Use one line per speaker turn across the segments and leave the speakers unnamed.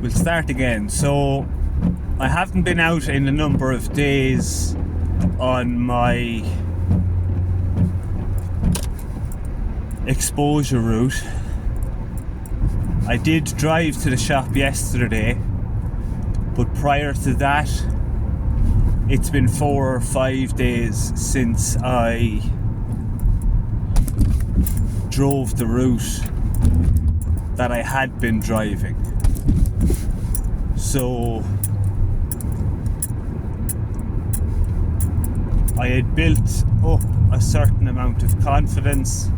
we'll start again. So I haven't been out in a number of days on my exposure route. I did drive to the shop yesterday, but prior to that it's been 4 or 5 days since I drove the route that I had been driving. So I had built up a certain amount of confidence.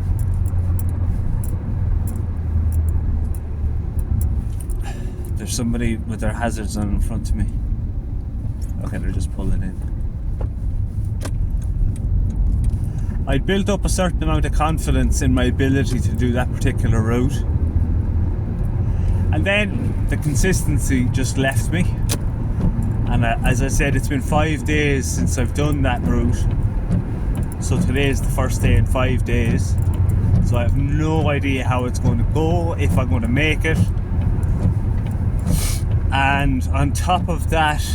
There's somebody with their hazards on in front of me. Okay, they're just pulling in. I'd built up a certain amount of confidence in my ability to do that particular route. And then the consistency just left me. And as I said, it's been 5 days since I've done that route. So today is the first day in 5 days. So I have no idea how it's going to go, if I'm going to make it. And on top of that,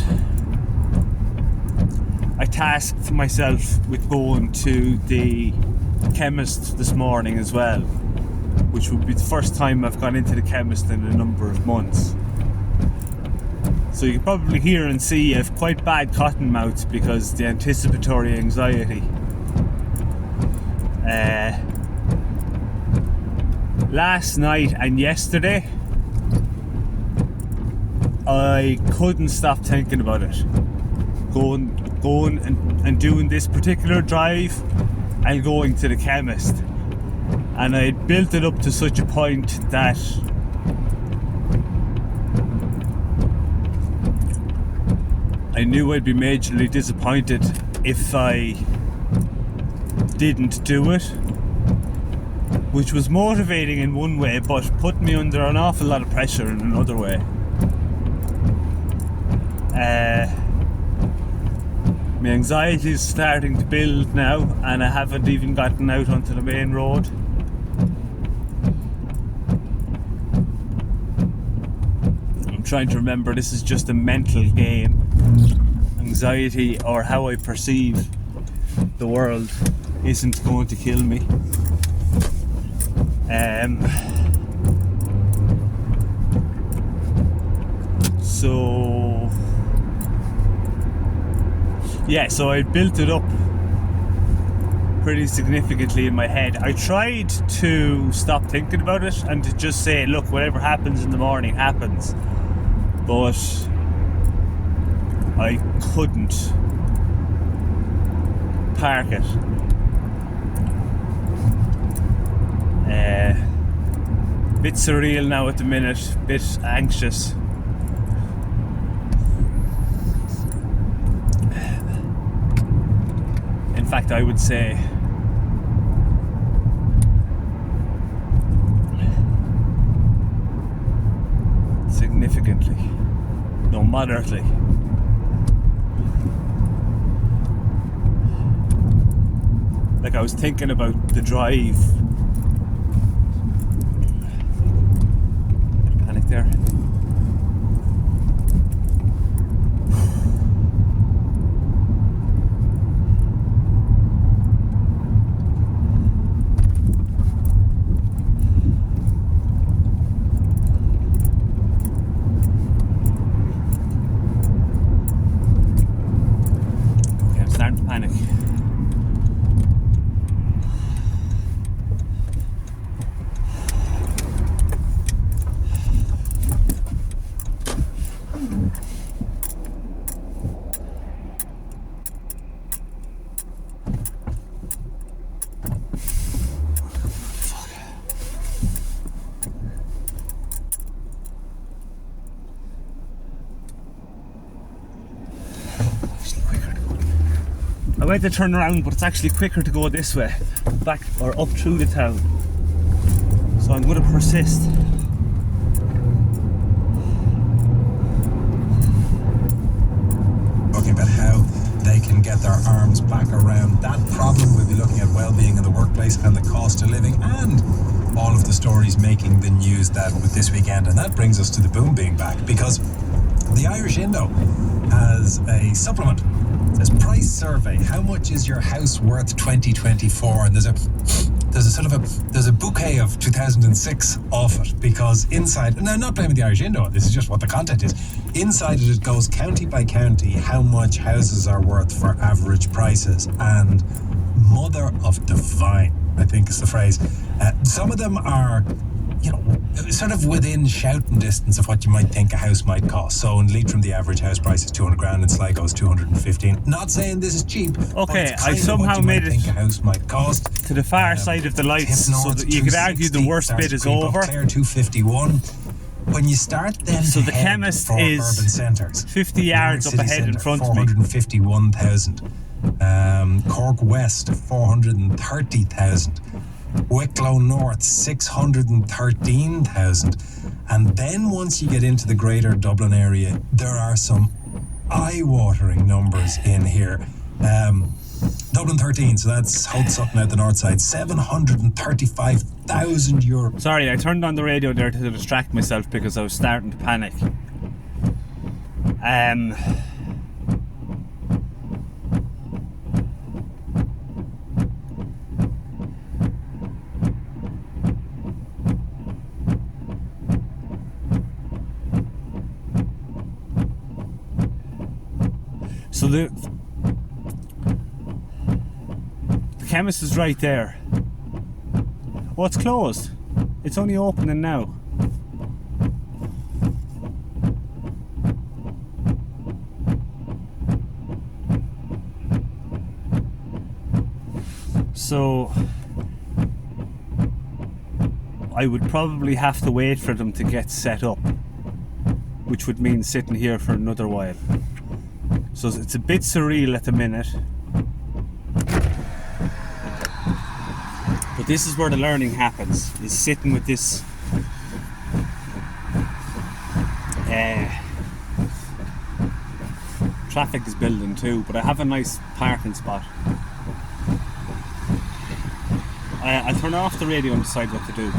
I tasked myself with going to the chemist this morning as well, which would be the first time I've gone into the chemist in a number of months. So you can probably hear and see I have quite bad cotton mouth because the anticipatory anxiety. Last night and yesterday, I couldn't stop thinking about it. Going and doing this particular drive and going to the chemist. And I had built it up to such a point that I knew I'd be majorly disappointed if I didn't do it, which was motivating in one way but put me under an awful lot of pressure in another way. My anxiety is starting to build now, and I haven't even gotten out onto the main road. I'm trying to remember this is just a mental game. Anxiety, or how I perceive the world, isn't going to kill me. So I built it up pretty significantly in my head. I tried to stop thinking about it and to just say, look, whatever happens in the morning happens. But I couldn't park it. Bit surreal now at the minute, bit anxious. In fact, I would say significantly, no, moderately. Like, I was thinking about the drive. Panic there. I went to turn around, but it's actually quicker to go this way, back or up through the town. So I'm going to persist.
Talking about how they can get their arms back around that problem. We'll be looking at well-being in the workplace and the cost of living, and all of the stories making the news that with this weekend. And that brings us to the boom being back, because the Irish Indo has a supplement. It says price survey. How much is your house worth 2024? And there's a bouquet of 2006 off it, because inside, and I'm not blaming the Irish Indo, this is just what the content is. Inside it goes county by county how much houses are worth for average prices, and mother of divine, I think is the phrase. Some of them are, sort of within shouting distance of what you might think a house might cost. So in Leitrim, the average house price is 200 grand. In Sligo is 215. Not saying this is cheap.
Okay, I somehow made it
think a house might cost.
to the far side of the lights, so that you could argue the worst bit is over.
Clare 251. When you start then,
so the chemist is
urban centres,
50 yards up ahead in front of me.
451,000. Cork West 430,000. Wicklow North 613,000. And then once you get into the greater Dublin area, there are some eye-watering numbers in here. Dublin 13, so that's Holt Sutton out the north side, 735,000 euro.
Sorry, I turned on the radio there to distract myself because I was starting to panic. So the chemist is right there. Oh, it's closed. It's only opening now. So I would probably have to wait for them to get set up, which would mean sitting here for another while. So it's a bit surreal at the minute. But this is where the learning happens, is sitting with this traffic is building too, but I have a nice parking spot. I'll turn off the radio and decide what to do.